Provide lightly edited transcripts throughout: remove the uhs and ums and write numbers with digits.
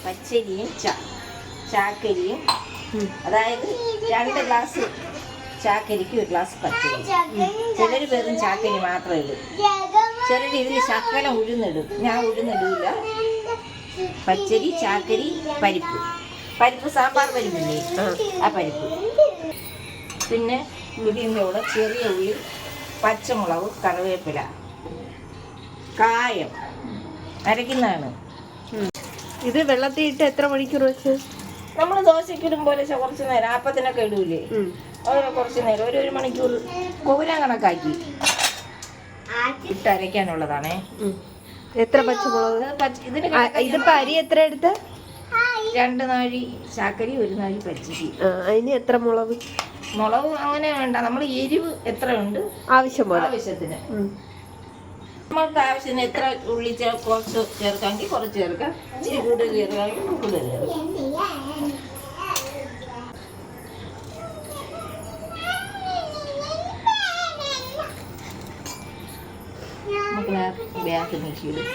പച്ചരിയും ചാക്കരിയും, അതായത് 2 glass ചാക്കരിക്ക് 1 glass പച്ചരി. ചിലർ വെറും ചാക്കരി മാത്രമേ ഇടൂ, ചിലർ ഇതിൽ ശകലം ഉഴുന്നിടും. ഞാൻ ഉഴുന്നിടില്ല. പച്ചരി, ചാക്കരി, പരിപ്പ് സാമ്പാർ പരിപ്പില്ലേ, ആ പരിപ്പ്. പിന്നെ ഇതിൻ്റെ കൂടെ ചെറിയ ഉള്ളി, പച്ചമുളക്, കറിവേപ്പില, കായം അരയ്ക്കുന്നതാണ്. ഇത് വെള്ളത്തിൽ ഇട്ട് എത്ര മണിക്കൂർ വെച്ച്? നമ്മൾ ദോശക്കിടും പോലെ കുറച്ച് നേരം, അപ്പത്തിനൊക്കെ ഇടൂലേ, അതുപോലെ കുറച്ച് നേരം, 1 മണിക്കൂർ കോരാൻ കണക്കാക്കി ഇട്ട് അരയ്ക്കാനുള്ളതാണേ. എത്ര പച്ചമുളക്? ഇതിപ്പോ അരി എത്ര എടുത്ത്? 2 നാഴി ചാക്കരി, 1 നാഴി പച്ചരി. അതിന് എത്ര മുളക്? മുളക് അങ്ങനെ വേണ്ട, നമ്മൾ എരിവ് എത്ര ഉണ്ട് ആവശ്യത്തിന്. നമ്മൾക്ക് ആവശ്യത്തിന് എത്ര ഉള്ളി കുറച്ച് ചേർക്കാമെങ്കിൽ കുറച്ച് ചേർക്കാം, ഇച്ചിരി കൂടുതൽ ചേർക്കാമെങ്കിൽ കൂടുതൽ ചേർക്കാം. ബാഗ് നീക്കിയിടും,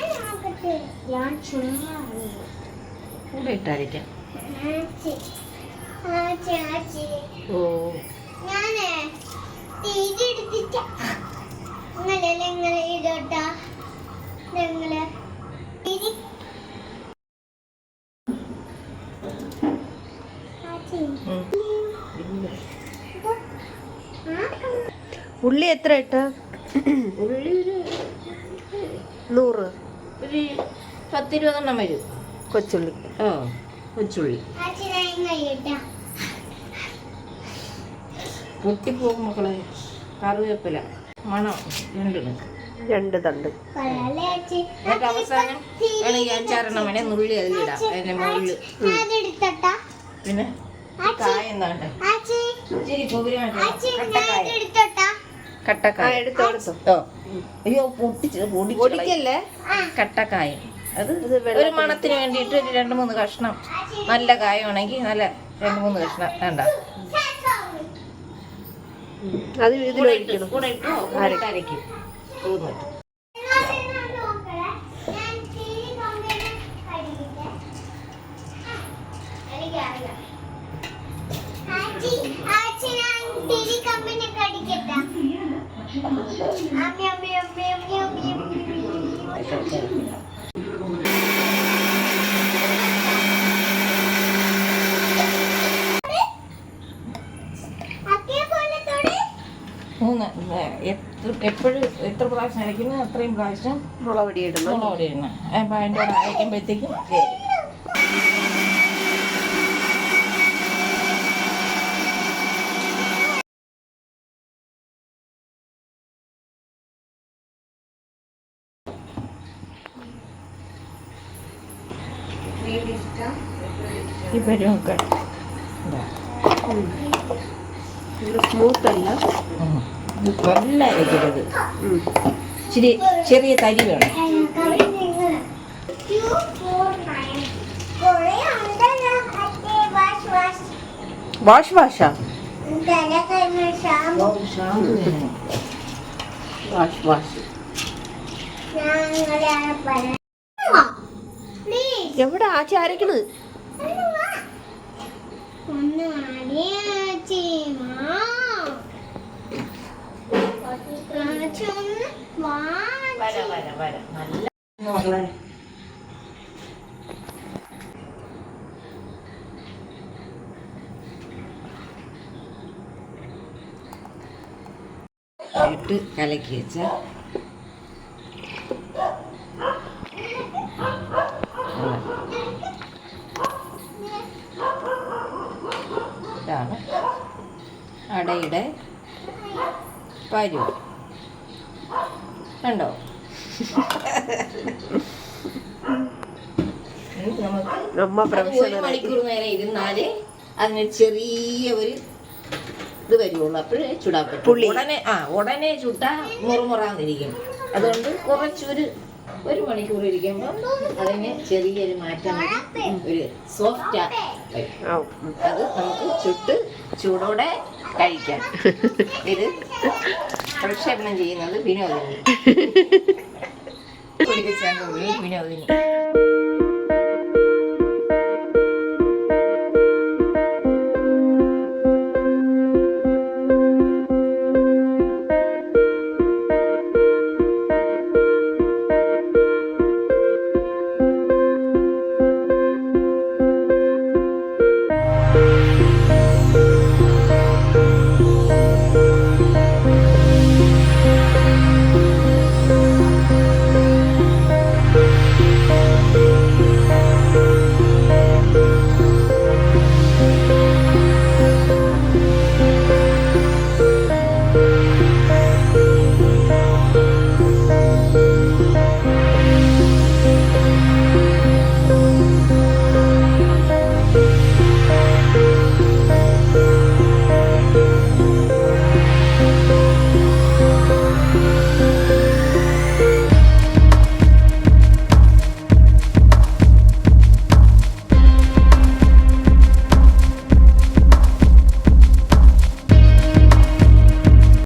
കൂടെ ഇട്ടരയ്ക്കാം. ഓ ഉള്ളി എത്ര ഇട്ട? ഉള്ളി ഒരു 100, ഒരു 10-20 വരും. കൊച്ചുള്ളി. കൊച്ചുള്ളി പൊട്ടിപ്പോകും മക്കളെ. കറിവേപ്പില മണം 2 തണ്ട്. എന്നിട്ട് അവസാനം വേണമെങ്കിൽ 5-6 വേണേ നുള്ളി അതിലിടാം അതിന്റെ മുകളിൽ. പിന്നെ കായം താണ്ട, ഇച്ചിരി കട്ടക്കായ എടുത്തോ. അയ്യോ പൊടിക്കല്ലേ. കട്ടക്കായം അത് ഒരു മണത്തിന് വേണ്ടിയിട്ട് ഒരു 2-3 കഷ്ണം. നല്ല കായമാണെങ്കിൽ നല്ല 2-3 കഷ്ണം വേണ്ട, അത് ഇതിലൊഴിക്കണം. കൂടെ ഇട്ടോ അരയ്ക്കും. എപ്പോഴും എത്ര പ്രാവശ്യം അരയ്ക്കുന്നു അത്രയും പ്രാവശ്യം മുളക് ഇടണം. അപ്പം അതിൻ്റെ കൂടെ അരയ്ക്കുമ്പോഴത്തേക്കും ഈ പരുവൊക്കെ സ്മൂത്ത് അല്ല, നല്ല അരയ്ക്കരുത്. ഇച്ചിരി ചെറിയ തരി വേണം. വാഷ് വാഷ് എവിടെ ആച്ചി അരക്കണത്? ഇട്ട് കലക്കി വെച്ച ഇതാണ് അടയുടെ പരുവം. കണ്ടോ? നമുക്ക് 1 മണിക്കൂർ നേരം ഇരുന്നാല് അതിന് ചെറിയ ഒരു ഇത് വരുള്ളൂ. അപ്പോഴേ ചുടാൻ പറ്റും. ഉടനെ ചുട്ടാ മുറുമുറാന്നിരിക്കും. അതുകൊണ്ട് കുറച്ചൊരു 1 മണിക്കൂർ ഇരിക്കുമ്പോൾ അതിന് ചെറിയൊരു മാറ്റം ഒരു സോഫ്റ്റ് വരും. അത് നമുക്ക് ചുട്ട് ചൂടോടെ കഴിക്കാം. ഇത് പ്രക്ഷേപണം ചെയ്യുന്നത് വിനോദിനി. വിനോദിനി